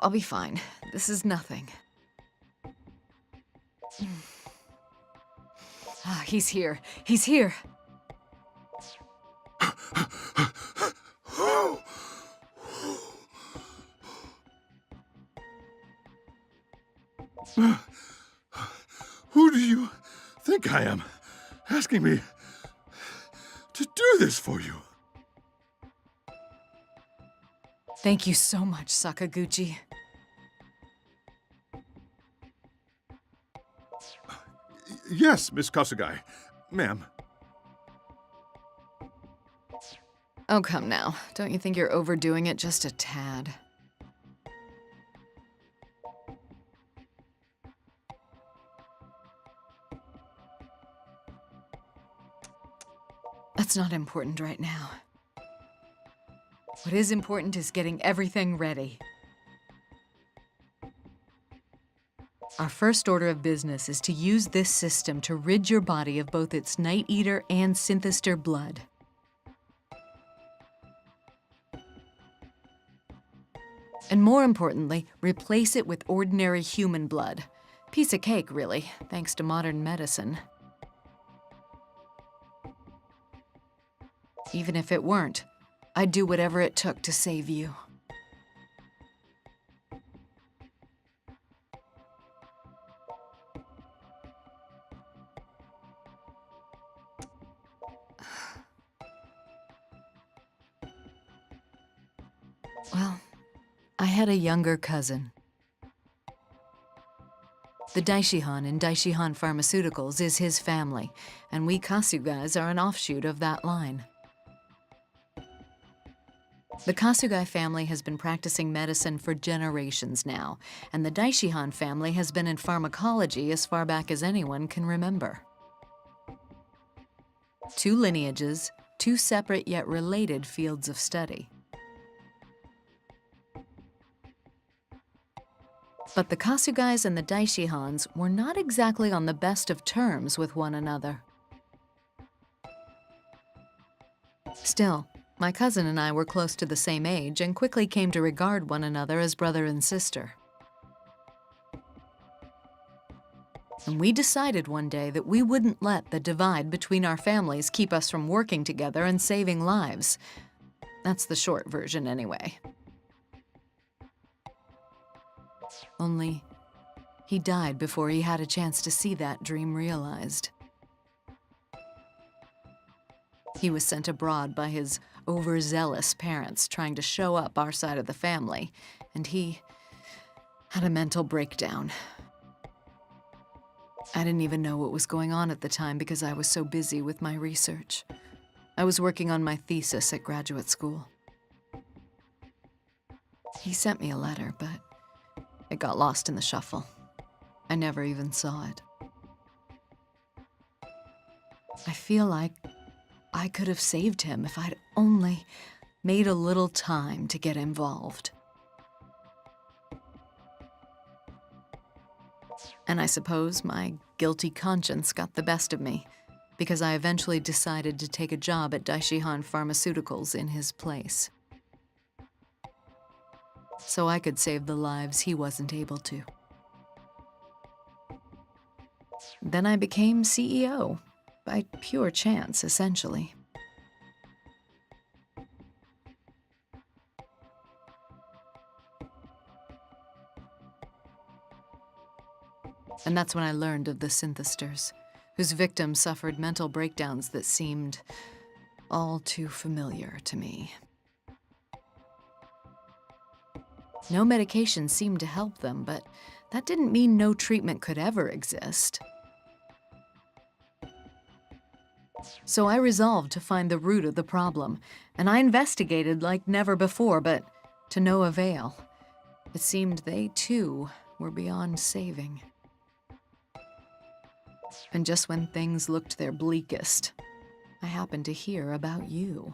I'll be fine. This is nothing. Ah, he's here. He's here. Who do you think I am, asking me to do this for you? Thank you so much, Sakaguchi. Yes, Miss Kasugai. Ma'am. Oh, come now. Don't you think you're overdoing it just a tad? That's not important right now. What is important is getting everything ready. Our first order of business is to use this system to rid your body of both its Night Eater and Synthister blood. And more importantly, replace it with ordinary human blood. Piece of cake, really, thanks to modern medicine. Even if it weren't, I'd do whatever it took to save you. Well, I had a younger cousin. The Daishihan in Daishihan Pharmaceuticals is his family, and we Kasugais are an offshoot of that line. The Kasugai family has been practicing medicine for generations now, and the Daishihan family has been in pharmacology as far back as anyone can remember. Two lineages, two separate yet related fields of study. But the Kasugais and the Daishihans were not exactly on the best of terms with one another. Still, my cousin and I were close to the same age and quickly came to regard one another as brother and sister. And we decided one day that we wouldn't let the divide between our families keep us from working together and saving lives. That's the short version anyway. Only, he died before he had a chance to see that dream realized. He was sent abroad by his overzealous parents trying to show up our side of the family, and he had a mental breakdown. I didn't even know what was going on at the time because I was so busy with my research. I was working on my thesis at graduate school. He sent me a letter, but it got lost in the shuffle. I never even saw it. I feel like I could have saved him if I'd only made a little time to get involved. And I suppose my guilty conscience got the best of me, because I eventually decided to take a job at Daishihan Pharmaceuticals in his place. So I could save the lives he wasn't able to. Then I became CEO, by pure chance, essentially. And that's when I learned of the Synthisters, whose victims suffered mental breakdowns that seemed all too familiar to me. No medication seemed to help them, but that didn't mean no treatment could ever exist. So I resolved to find the root of the problem, and I investigated like never before, but to no avail. It seemed they, too, were beyond saving. And just when things looked their bleakest, I happened to hear about you.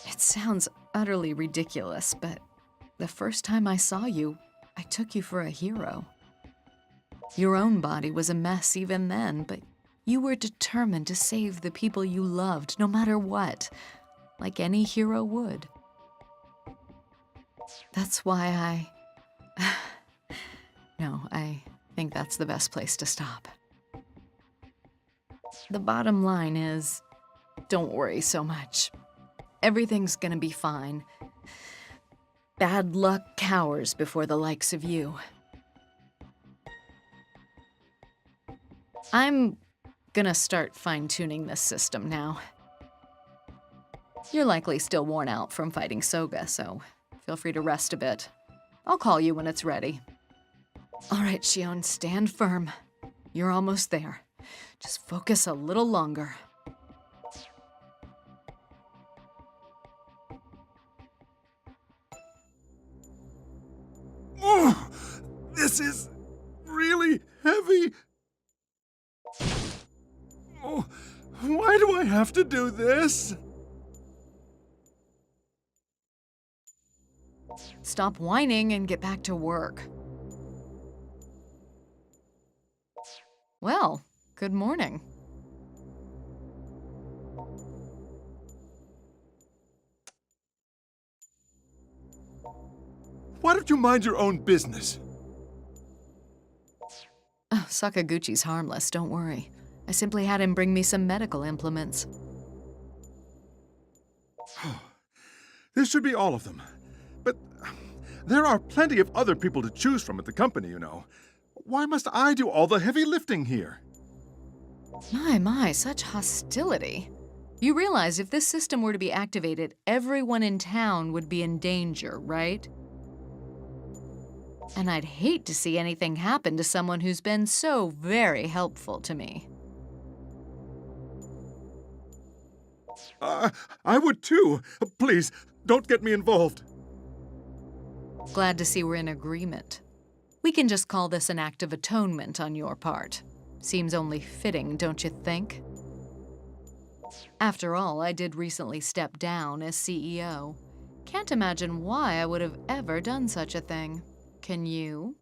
It sounds utterly ridiculous, but the first time I saw you, I took you for a hero. Your own body was a mess even then, but you were determined to save the people you loved, no matter what, like any hero would. That's why I... No, I think that's the best place to stop. The bottom line is, don't worry so much. Everything's gonna be fine. Bad luck cowers before the likes of you. I'm gonna start fine-tuning this system now. You're likely still worn out from fighting Soga, so feel free to rest a bit. I'll call you when it's ready. All right, Shion, stand firm. You're almost there. Just focus a little longer. Oh, this is really heavy. Oh, why do I have to do this? Stop whining and get back to work. Well, good morning. Why don't you mind your own business? Oh, Sakaguchi's harmless, don't worry. I simply had him bring me some medical implements. This should be all of them. But there are plenty of other people to choose from at the company, you know. Why must I do all the heavy lifting here? My, such hostility. You realize if this system were to be activated, everyone in town would be in danger, right? And I'd hate to see anything happen to someone who's been so very helpful to me. I would too. Please, don't get me involved. Glad to see we're in agreement. We can just call this an act of atonement on your part. Seems only fitting, don't you think? After all, I did recently step down as CEO. Can't imagine why I would have ever done such a thing. Can you?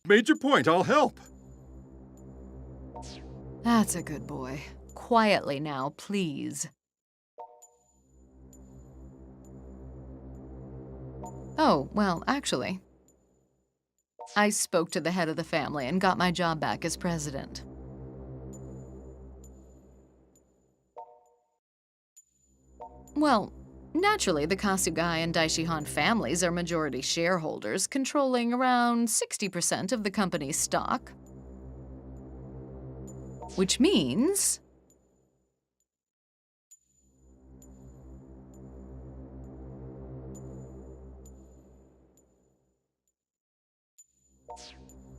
Made your point, I'll help. That's a good boy. Quietly now, please. Oh, well, actually, I spoke to the head of the family and got my job back as president. Well, naturally, the Kasugai and Daishihan families are majority shareholders, controlling around 60% of the company's stock. Which means...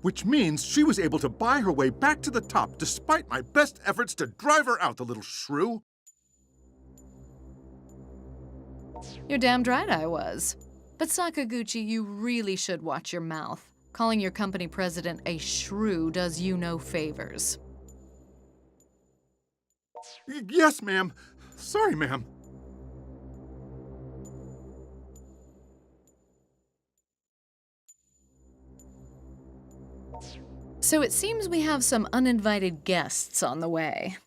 Which means she was able to buy her way back to the top despite my best efforts to drive her out, the little shrew. You're damned right I was. But Sakaguchi, you really should watch your mouth. Calling your company president a shrew does you no favors. Yes, ma'am. Sorry, ma'am. So it seems we have some uninvited guests on the way.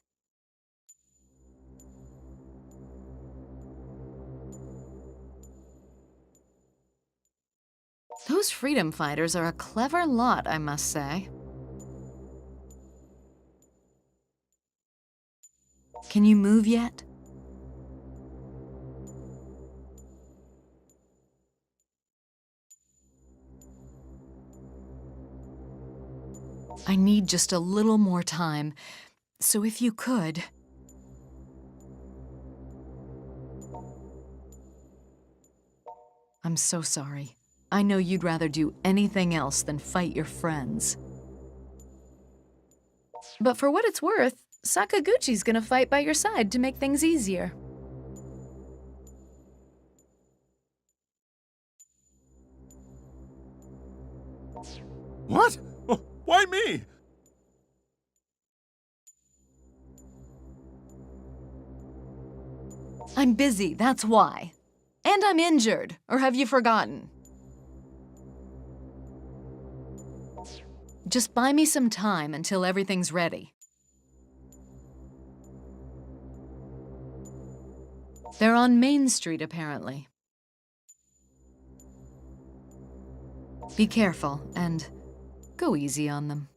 Those freedom fighters are a clever lot, I must say. Can you move yet? I need just a little more time, so if you could... I'm so sorry. I know you'd rather do anything else than fight your friends. But for what it's worth, Sakaguchi's gonna fight by your side to make things easier. What? Oh, why me? I'm busy, that's why. And I'm injured, or have you forgotten? Just buy me some time until everything's ready. They're on Main Street, apparently. Be careful, and go easy on them.